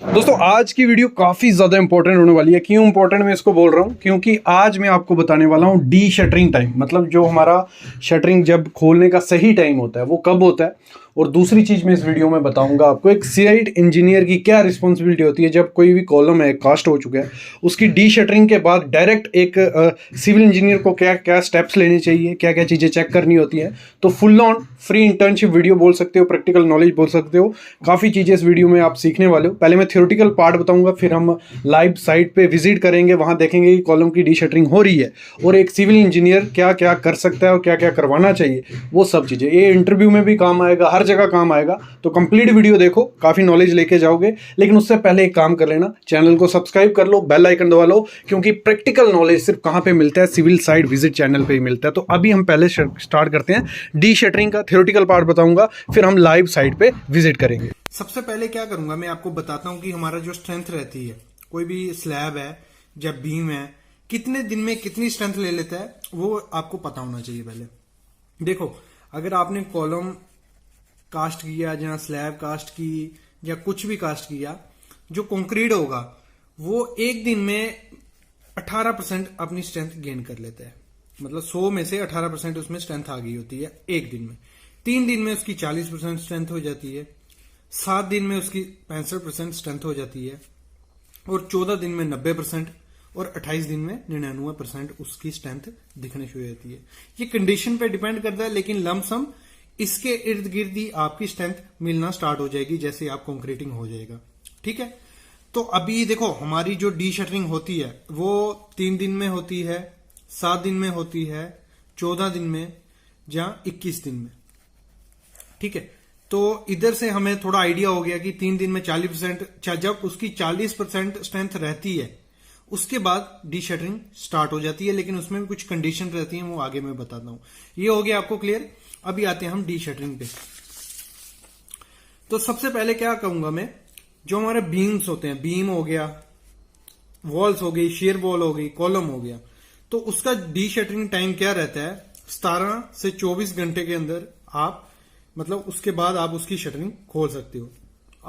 दोस्तों आज की वीडियो काफ़ी ज़्यादा इंपॉर्टेंट होने वाली है। क्यों इंपॉर्टेंट मैं इसको बोल रहा हूँ? क्योंकि आज मैं आपको बताने वाला हूँ डी शटरिंग टाइम, मतलब जो हमारा शटरिंग जब खोलने का सही टाइम होता है वो कब होता है। और दूसरी चीज़ मैं इस वीडियो में बताऊंगा आपको एक साइट इंजीनियर की क्या रिस्पॉन्सिबिलिटी होती है जब कोई भी कॉलम है कास्ट हो चुका है, उसकी डी शटरिंग के बाद डायरेक्ट एक सिविल इंजीनियर को क्या क्या स्टेप्स लेने चाहिए, क्या क्या चीज़ें चेक करनी होती है। तो full on free internship video बोल सकते हो, प्रैक्टिकल नॉलेज बोल सकते हो। काफ़ी चीज़ें इस वीडियो में आप सीखने वाले हो। पहले मैं थ्योरेटिकल पार्ट बताऊंगा, फिर हम लाइव साइट पे विजिट करेंगे, वहां देखेंगे कि कॉलम की डी शटरिंग हो रही है और एक सिविल इंजीनियर क्या क्या कर सकता है और क्या क्या करवाना चाहिए, वो सब चीज़ें ये इंटरव्यू में भी काम आएगा, हर जगह काम आएगा। तो कंप्लीट वीडियो देखो, काफ़ी नॉलेज लेके जाओगे। लेकिन उससे पहले एक काम कर लेना, चैनल को सब्सक्राइब कर लो, बेल आइकन दबा लो, क्योंकि प्रैक्टिकल नॉलेज सिर्फ कहाँ पे मिलता है? सिविल साइट विजिट चैनल पे ही मिलता है। तो अभी हम पहले स्टार्ट करते हैं डी शटरिंग का। थ्योरेटिकल पार्ट बताऊंगा, फिर हम लाइव साइट पे विजिट करेंगे। सबसे पहले क्या करूंगा, मैं आपको बताता हूं कि हमारा जो स्ट्रेंथ रहती है, कोई भी स्लैब है या बीम है, कितने दिन में कितनी स्ट्रेंथ ले लेता है वो आपको पता होना चाहिए। पहले देखो, अगर आपने कॉलम कास्ट किया या स्लैब कास्ट की या कुछ भी कास्ट किया, जो कंक्रीट होगा वो एक दिन में 18% अपनी स्ट्रेंथ गेन कर लेता है। मतलब 100 में से 18% उसमें स्ट्रेंथ आ गई होती है एक दिन में। 3 दिन में उसकी 40% स्ट्रेंथ हो जाती है, 7 दिन में उसकी 65% स्ट्रेंथ हो जाती है, और 14 दिन में 90%, और 28 दिन में 99% उसकी स्ट्रेंथ दिखने शुरू हो जाती है। ये कंडीशन पे डिपेंड करता है, लेकिन लमसम इसके इर्द गिर्द ही आपकी स्ट्रेंथ मिलना स्टार्ट हो जाएगी जैसे आप कंक्रीटिंग हो जाएगा। ठीक है, तो अभी देखो हमारी जो डी शटरिंग होती है वो 3 दिन में होती है, 7 दिन में होती है, 14 दिन में या 21 दिन में। ठीक है, तो इधर से हमें थोड़ा आइडिया हो गया कि 3 दिन में 40%, जब उसकी 40% स्ट्रेंथ रहती है उसके बाद डी शटरिंग स्टार्ट हो जाती है। लेकिन उसमें भी कुछ कंडीशन रहती है, वो आगे मैं बताता हूं। ये हो गया आपको क्लियर। अभी आते हैं हम डी शटरिंग पे। तो सबसे पहले क्या कहूंगा मैं, जो हमारे बीम्स होते हैं, बीम हो गया, वॉल्स हो गई, शेयर वॉल हो गई, कॉलम हो गया, तो उसका डी शटरिंग टाइम क्या रहता है? 17 से 24 घंटे के अंदर आप, मतलब उसके बाद आप उसकी शटरिंग खोल सकते हो।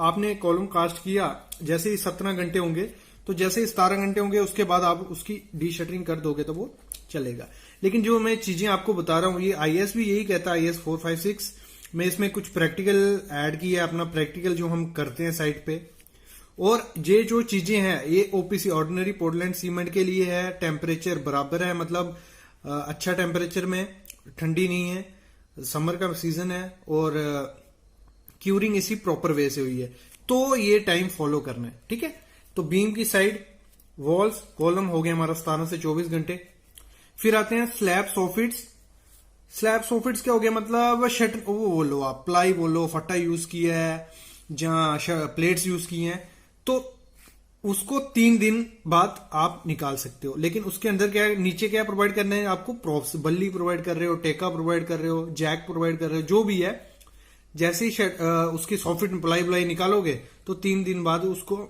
आपने कॉलम कास्ट किया, जैसे ही 17 घंटे होंगे, तो जैसे ही 17 घंटे होंगे उसके बाद आप उसकी डी शटरिंग कर दोगे तो वो चलेगा। लेकिन जो मैं चीजें आपको बता रहा हूं, ये आईएस भी यही कहता है, IS 456 में इसमें कुछ प्रैक्टिकल ऐड की है, अपना प्रैक्टिकल जो हम करते हैं साइट पे। और ये जो चीजें हैं ये ओपीसी ऑर्डिनरी पोर्टलैंड सीमेंट के लिए है। टेम्परेचर बराबर है, मतलब अच्छा टेम्परेचर में, ठंडी नहीं है, समर का सीजन है, और क्यूरिंग इसी प्रॉपर वे से हुई है। तो ये टाइम फॉलो करना है। ठीक है, तो बीम की साइड, वॉल्स, कॉलम हो गया हमारा 17 से 24 घंटे। फिर आते हैं स्लैब सोफिट्स। स्लैब सोफिट्स क्या हो गया? मतलब शटर, वो बोलो आप, प्लाई बोलो, फट्टा यूज किया है, जहां प्लेट्स यूज की हैं, तो उसको 3 दिन बाद आप निकाल सकते हो। लेकिन उसके अंदर क्या है, नीचे क्या प्रोवाइड करना है आपको? प्रॉप्स, बल्ली प्रोवाइड कर रहे हो, टेका प्रोवाइड कर रहे हो, जैक प्रोवाइड कर रहे हो, जो भी है। जैसे ही उसकी सॉफिट में प्लाई व्लाई निकालोगे तो 3 दिन बाद उसको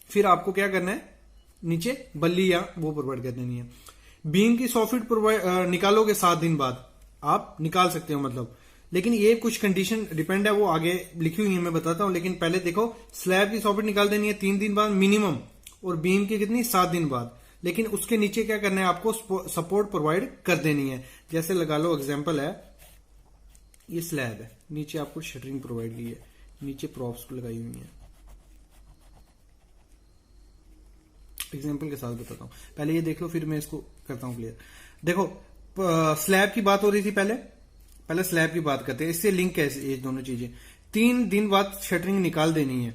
फिर आपको क्या करना है? नीचे बल्ली या वो प्रोवाइड कर देनी है। बीम की सॉफिट निकालोगे 7 दिन बाद आप निकाल सकते हो, मतलब। लेकिन ये कुछ कंडीशन डिपेंड है, वो आगे लिखी हुई है, मैं बताता हूं। लेकिन पहले देखो, स्लैब की सॉफिट निकाल देनी है 3 दिन बाद मिनिमम, और बीम की कितनी? 7 दिन बाद। लेकिन उसके नीचे क्या करना है आपको? सपोर्ट प्रोवाइड कर देनी है। जैसे लगा लो, एग्जाम्पल है, ये स्लैब है, नीचे आपको शटरिंग प्रोवाइड की है, नीचे प्रॉप्स लगाई हुई है। एग्जाम्पल के साथ बताता हूं, पहले ये देख लो, फिर मैं इसको करता हूं क्लियर। देखो, स्लैब की बात हो रही थी, पहले स्लैब की बात करते हैं, इससे लिंक है ये दोनों चीजें। 3 दिन बाद शटरिंग निकाल देनी है।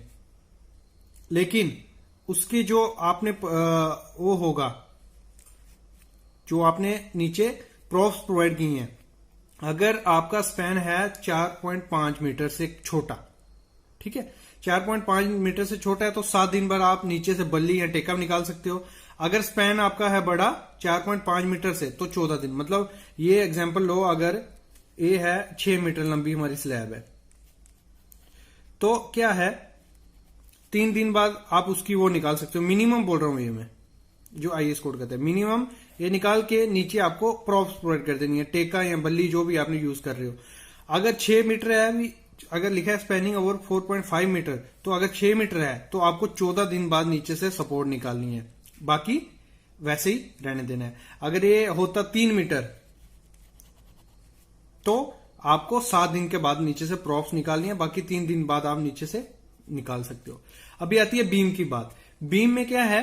लेकिन उसकी जो आपने वो होगा, जो आपने नीचे प्रॉप्स प्रोवाइड की हैं, अगर आपका स्पैन है 4.5 मीटर से छोटा, ठीक है, 4.5 मीटर से छोटा है, तो 7 दिन बाद आप नीचे से बल्ली या टेका निकाल सकते हो। अगर स्पैन आपका है बड़ा 4.5 मीटर से, तो 14 दिन। मतलब ये एग्जांपल लो, अगर ये है 6 मीटर लंबी हमारी स्लैब है, तो क्या है, 3 दिन बाद आप उसकी वो निकाल सकते हो। मिनिमम बोल रहा हूं ये मैं, जो आईएस कोड कहते हैं मिनिमम, ये निकाल के नीचे आपको प्रॉप्स प्रोवाइड कर देनी है, टेका या बल्ली जो भी आपने यूज कर रहे हो। अगर 6 मीटर है अगर लिखा है स्पैनिंग ओवर 4.5 मीटर, तो अगर 6 मीटर है तो आपको 14 दिन बाद नीचे से सपोर्ट निकालनी है, बाकी वैसे ही रहने देना है। अगर ये होता 3 मीटर तो आपको 7 दिन के बाद नीचे से प्रॉप्स निकालनी है, बाकी 3 दिन बाद आप नीचे से निकाल सकते हो। अभी आती है बीम की बात। बीम में क्या है,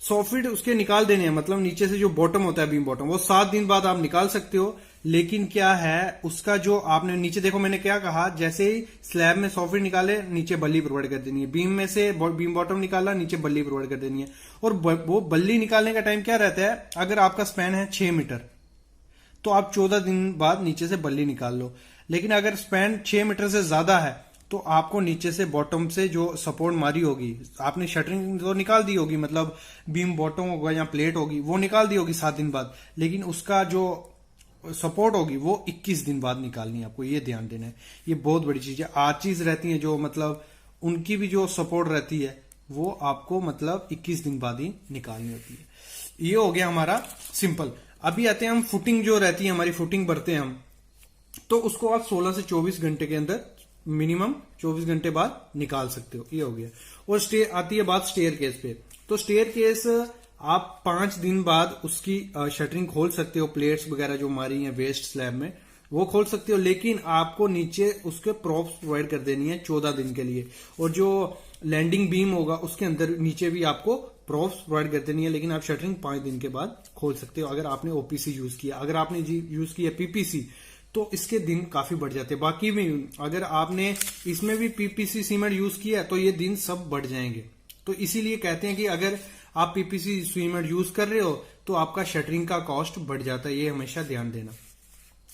100 फीट उसके निकाल देने हैं, मतलब नीचे से जो बॉटम होता है बीम बॉटम, वो 7 दिन बाद आप निकाल सकते हो। लेकिन क्या है उसका जो आपने नीचे देखो, मैंने क्या कहा, जैसे ही स्लैब में 100 फीट निकाले नीचे बल्ली प्रोवाइड कर देनी है, बीम में से बीम बॉटम निकाला नीचे बल्ली प्रोवाइड कर देनी है। और वो बल्ली निकालने का टाइम क्या रहता है, अगर आपका स्पैन है 6 मीटर तो आप 14 दिन बाद नीचे से बल्ली निकाल लो। लेकिन अगर स्पैन 6 मीटर से ज्यादा है तो आपको नीचे से बॉटम से जो सपोर्ट मारी होगी, आपने शटरिंग तो निकाल दी होगी, मतलब बीम बॉटम होगा या प्लेट होगी वो निकाल दी होगी 7 दिन बाद, लेकिन उसका जो सपोर्ट होगी वो 21 दिन बाद निकालनी है, आपको ये ध्यान देना है। ये बहुत बड़ी चीज है। आर्चीज रहती हैं जो मतलब उनकी भी जो सपोर्ट रहती है वो आपको मतलब 21 दिन बाद ही निकालनी होती है। ये हो गया हमारा सिंपल। अभी आते हैं हम फुटिंग जो रहती है हमारी, फुटिंग भरते हैं हम, तो उसको आप 16 से 24 घंटे के अंदर, मिनिमम 24 घंटे बाद निकाल सकते हो। ये हो गया। और आती है बात स्टेयर केस पे। तो स्टेयर केस आप 5 दिन बाद उसकी शटरिंग खोल सकते हो, प्लेट्स वगैरह जो मारी हैं वेस्ट स्लैब में वो खोल सकते हो, लेकिन आपको नीचे उसके प्रॉप्स प्रोवाइड कर देनी है 14 दिन के लिए। और जो लैंडिंग बीम होगा उसके अंदर नीचे भी आपको प्रॉप्स प्रोवाइड कर देनी है, लेकिन आप शटरिंग 5 दिन के बाद खोल सकते हो अगर आपने ओपीसी यूज किया। अगर आपने यूज किया पीपीसी तो इसके दिन काफी बढ़ जाते हैं। बाकी में अगर आपने इसमें भी पीपीसी सीमेंट यूज किया तो ये दिन सब बढ़ जाएंगे। तो इसीलिए कहते हैं कि अगर आप पीपीसी सीमेंट यूज कर रहे हो तो आपका शटरिंग का कॉस्ट बढ़ जाता है, ये हमेशा ध्यान देना।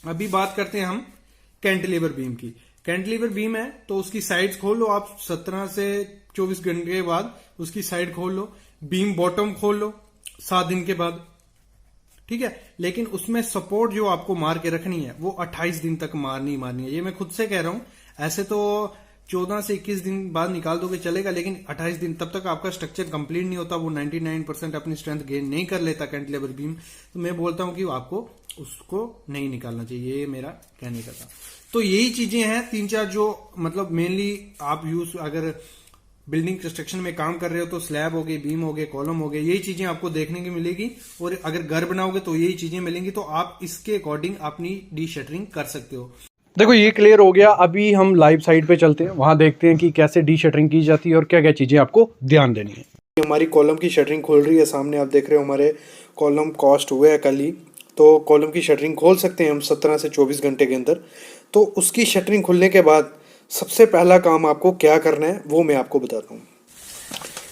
अभी बात करते हैं हम कैंटिलीवर बीम की। कैंटिलीवर बीम है तो उसकी साइड्स खोल लो आप, 17 से 24 घंटे के बाद उसकी साइड खोल लो, बीम बॉटम खोल लो 7 दिन के बाद, ठीक है। लेकिन उसमें सपोर्ट जो आपको मार के रखनी है वो 28 दिन तक मारनी है। ये मैं खुद से कह रहा हूं, ऐसे तो 14 से 21 दिन बाद निकाल दोगे चलेगा, लेकिन 28 दिन तब तक आपका स्ट्रक्चर कंप्लीट नहीं होता, वो 99% अपनी स्ट्रेंथ गेन नहीं कर लेता कैंटिलीवर बीम। तो मैं बोलता हूं कि आपको उसको नहीं निकालना चाहिए, ये मेरा कहने का था। तो यही चीजें हैं 3-4 जो मतलब मेनली आप यूज अगर बिल्डिंग कंस्ट्रक्शन में काम कर रहे हो तो स्लैब हो गए, बीम हो गए, कॉलम हो गए, यही चीजें आपको देखने की मिलेगी। और अगर घर बनाओगे तो यही चीजें मिलेंगी, तो आप इसके अकॉर्डिंग अपनी डी शटरिंग कर सकते हो। देखो ये क्लियर हो गया। अभी हम लाइव साइट पे चलते हैं, वहां देखते हैं कि कैसे डी शटरिंग की जाती है और क्या क्या चीजें आपको ध्यान देनी है। हमारी कॉलम की शटरिंग खोल रही है, सामने आप देख रहे हो हमारे कॉलम कॉस्ट हुए हैं कल ही। तो कॉलम की शटरिंग खोल सकते हैं हम 17 से 24 घंटे के अंदर। तो उसकी शटरिंग खुलने के बाद सबसे पहला काम आपको क्या करना है वो मैं आपको बताता हूँ।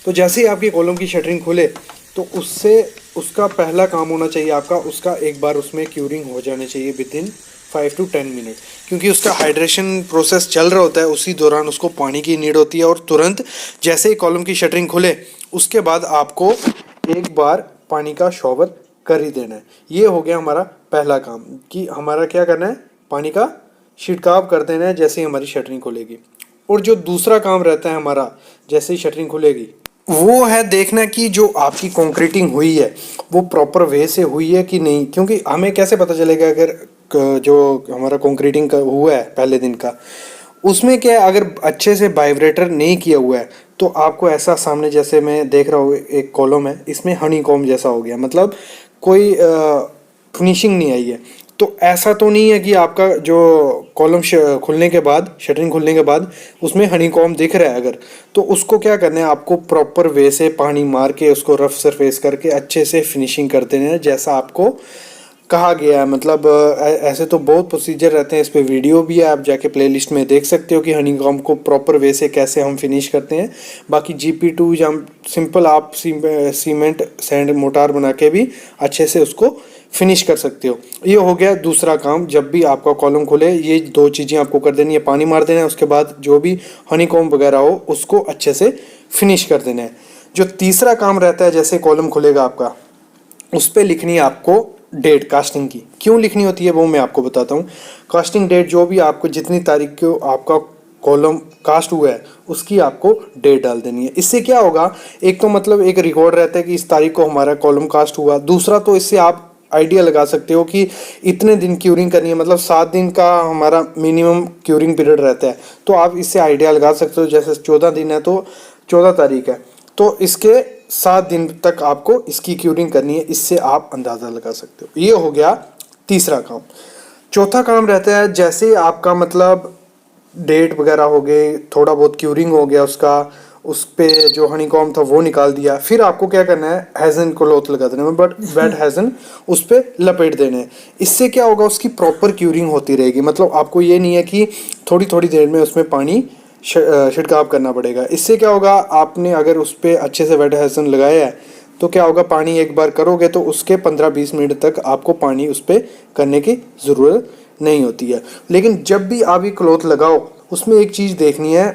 तो जैसे ही आपकी कॉलम की शटरिंग खुले तो उससे उसका पहला काम होना चाहिए आपका, उसका एक बार उसमें क्यूरिंग हो जाने चाहिए विदिन 5 to 10 मिनट, क्योंकि उसका हाइड्रेशन प्रोसेस चल रहा होता है, उसी दौरान उसको पानी की नीड होती है। और तुरंत जैसे ही कॉलम की शटरिंग खुले उसके बाद आपको एक बार पानी का शॉवर कर ही देना है। ये हो गया हमारा पहला काम कि हमारा क्या करना है, पानी का छिड़काव कर देना है जैसे ही हमारी शटरिंग खुलेगी। और जो दूसरा काम रहता है हमारा जैसे ही शटरिंग खुलेगी वो है देखना कि जो आपकी कंक्रीटिंग हुई है वो प्रॉपर वे से हुई है कि नहीं। क्योंकि हमें कैसे पता चलेगा अगर जो हमारा कंक्रीटिंग का हुआ है पहले दिन का उसमें क्या है, अगर अच्छे से वाइब्रेटर नहीं किया हुआ है तो आपको ऐसा सामने जैसे मैं देख रहा हूँ एक कॉलम है, इसमें हनी कॉम्ब जैसा हो गया, मतलब कोई फिनिशिंग नहीं आई है। तो ऐसा तो नहीं है कि आपका जो कॉलम खुलने के बाद, शटरिंग खुलने के बाद उसमें हनी कॉम्ब दिख रहा है अगर, तो उसको क्या करना है, आपको प्रॉपर वे से पानी मार के उसको रफ सरफेस करके अच्छे से फिनिशिंग कर देना है जैसा आपको कहा गया है। मतलब ऐसे तो बहुत प्रोसीजर रहते हैं, इस पे वीडियो भी है, आप जाके प्लेलिस्ट में देख सकते हो कि हनी कॉम्ब को प्रॉपर वे से कैसे हम फिनिश करते हैं। बाकी GP2 या सिंपल आप सीमेंट सैंड मोटार बना के भी अच्छे से उसको फिनिश कर सकते हो। ये हो गया दूसरा काम। जब भी आपका कॉलम खुले ये 2 चीज़ें आपको कर देनी है, पानी मार देना है, उसके बाद जो भी हनी कॉम्ब वगैरह हो उसको अच्छे से फिनिश कर देना है। जो तीसरा काम रहता है जैसे कॉलम खुलेगा आपका, उस पर लिखनी है आपको डेट कास्टिंग की। क्यों लिखनी होती है वो मैं आपको बताता हूँ। कास्टिंग डेट जो भी आपको जितनी तारीख को आपका कॉलम कास्ट हुआ है उसकी आपको डेट डाल देनी है। इससे क्या होगा, एक तो मतलब एक रिकॉर्ड रहता है कि इस तारीख को हमारा कॉलम कास्ट हुआ, दूसरा तो इससे आप आइडिया लगा सकते हो कि इतने दिन क्यूरिंग करनी है, मतलब 7 दिन का हमारा मिनिमम क्यूरिंग पीरियड रहता है। तो आप इससे आइडिया लगा सकते हो, जैसे 14 दिन है तो 14 तारीख है तो इसके 7 दिन तक आपको इसकी क्यूरिंग करनी है, इससे आप अंदाज़ा लगा सकते हो। ये हो गया तीसरा काम। चौथा काम रहता है जैसे आपका मतलब डेट वगैरह हो गए, थोड़ा बहुत क्यूरिंग हो गया उसका, उस पे जो हनीकॉम्ब था वो निकाल दिया, फिर आपको क्या करना है, हैज़न क्लॉथ लगा देना है, बट वेट हैज़न उस पे लपेट देने हैं। इससे क्या होगा, उसकी प्रॉपर क्यूरिंग होती रहेगी। मतलब आपको ये नहीं है कि थोड़ी थोड़ी देर में उसमें पानी छिड़काव करना पड़ेगा। इससे क्या होगा, आपने अगर उस पर अच्छे से वेट हैज़न लगाया है तो क्या होगा, पानी एक बार करोगे तो उसके 15-20 मिनट तक आपको पानी उस पर करने की ज़रूरत नहीं होती है। लेकिन जब भी आप ये क्लॉथ लगाओ, उसमें एक चीज़ देखनी है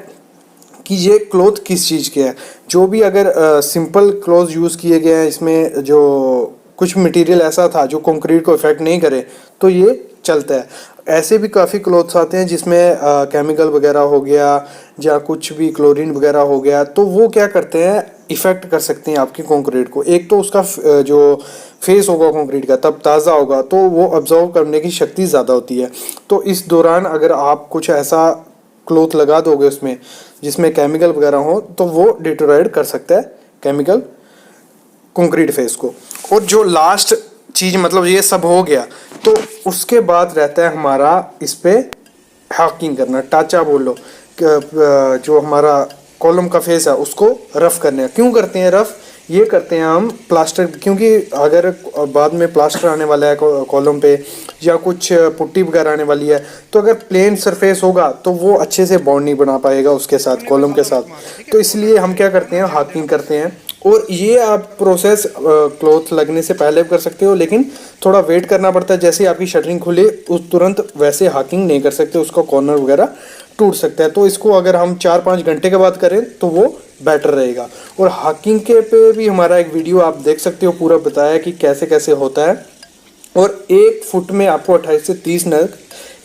कि ये क्लॉथ किस चीज़ के है। जो भी अगर सिंपल क्लॉथ यूज़ किए गए हैं, इसमें जो कुछ मटेरियल ऐसा था जो कंक्रीट को इफेक्ट नहीं करे, तो ये चलता है। ऐसे भी काफ़ी क्लॉथ्स आते हैं जिसमें केमिकल वगैरह हो गया या कुछ भी क्लोरीन वगैरह हो गया, तो वो क्या करते हैं, इफ़ेक्ट कर सकते हैं आपकी कंक्रीट को। एक तो उसका जो फेस होगा कंक्रीट का तब ताज़ा होगा, तो वो अब्जॉर्व करने की शक्ति ज़्यादा होती है। तो इस दौरान अगर आप कुछ ऐसा क्लॉथ लगा दोगे उसमें जिसमें केमिकल वगैरह हो, तो वो डिटोराइड कर सकता है केमिकल कंक्रीट फेस को। और जो लास्ट चीज़, मतलब ये सब हो गया, तो उसके बाद रहता है हमारा इस पे हाकिंग करना, टाचा बोल लो, जो हमारा कॉलम का फेस है उसको रफ करने। क्यों करते हैं रफ, ये करते हैं हम प्लास्टर, क्योंकि अगर बाद में प्लास्टर आने वाला है कॉलम पे या कुछ पुट्टी वगैरह आने वाली है, तो अगर प्लेन सरफेस होगा तो वो अच्छे से बॉन्ड नहीं बना पाएगा उसके साथ, कॉलम के साथ। तो इसलिए हम क्या करते हैं, हाकिंग करते हैं। और ये आप प्रोसेस क्लॉथ लगने से पहले भी कर सकते हो, लेकिन थोड़ा वेट करना पड़ता है। जैसे आपकी शटरिंग खुले उस तुरंत वैसे हाकिंग नहीं कर सकते, उसका कॉर्नर वगैरह टूट सकता है। तो इसको अगर हम 4-5 घंटे के बाद करें तो वो बेटर रहेगा। और हाकिंग के पे भी हमारा एक वीडियो आप देख सकते हो, पूरा बताया कि कैसे कैसे होता है। और 1 फुट में आपको 28 से 30 नग,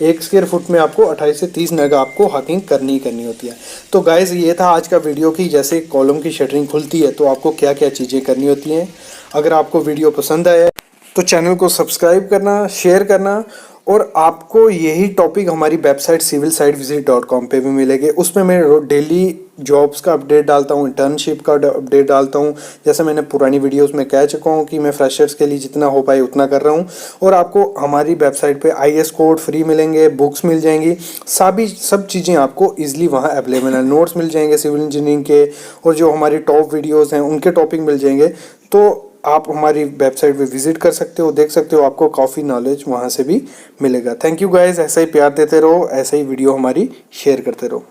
1 स्क्वायर फुट में आपको 28 से 30 नग आपको हाकिंग करनी होती है। तो गाइस ये था आज का वीडियो कि जैसे कॉलम की शटरिंग खुलती है तो आपको क्या क्या चीज़ें करनी होती हैं। अगर आपको वीडियो पसंद आया तो चैनल को सब्सक्राइब करना, शेयर करना। और आपको यही टॉपिक हमारी वेबसाइट civilsitevisit.com पे भी मिलेंगे। उसमें मैं डेली जॉब्स का अपडेट डालता हूँ, इंटर्नशिप का अपडेट डालता हूँ। जैसे मैंने पुरानी वीडियोस में कह चुका हूँ कि मैं फ्रेशर्स के लिए जितना हो पाए उतना कर रहा हूँ। और आपको हमारी वेबसाइट पे IS कोड फ्री मिलेंगे, बुक्स मिल जाएंगी, सब चीज़ें आपको ईजिली वहाँ अवेलेबल है। नोट्स मिल जाएंगे सिविल इंजीनियरिंग के, और जो हमारी टॉप वीडियोज़ हैं उनके टॉपिक मिल जाएंगे। तो आप हमारी वेबसाइट पे विजिट कर सकते हो, देख सकते हो, आपको काफ़ी नॉलेज वहाँ से भी मिलेगा। थैंक यू गाइस, ऐसा ही प्यार देते रहो, ऐसे ही वीडियो हमारी शेयर करते रहो।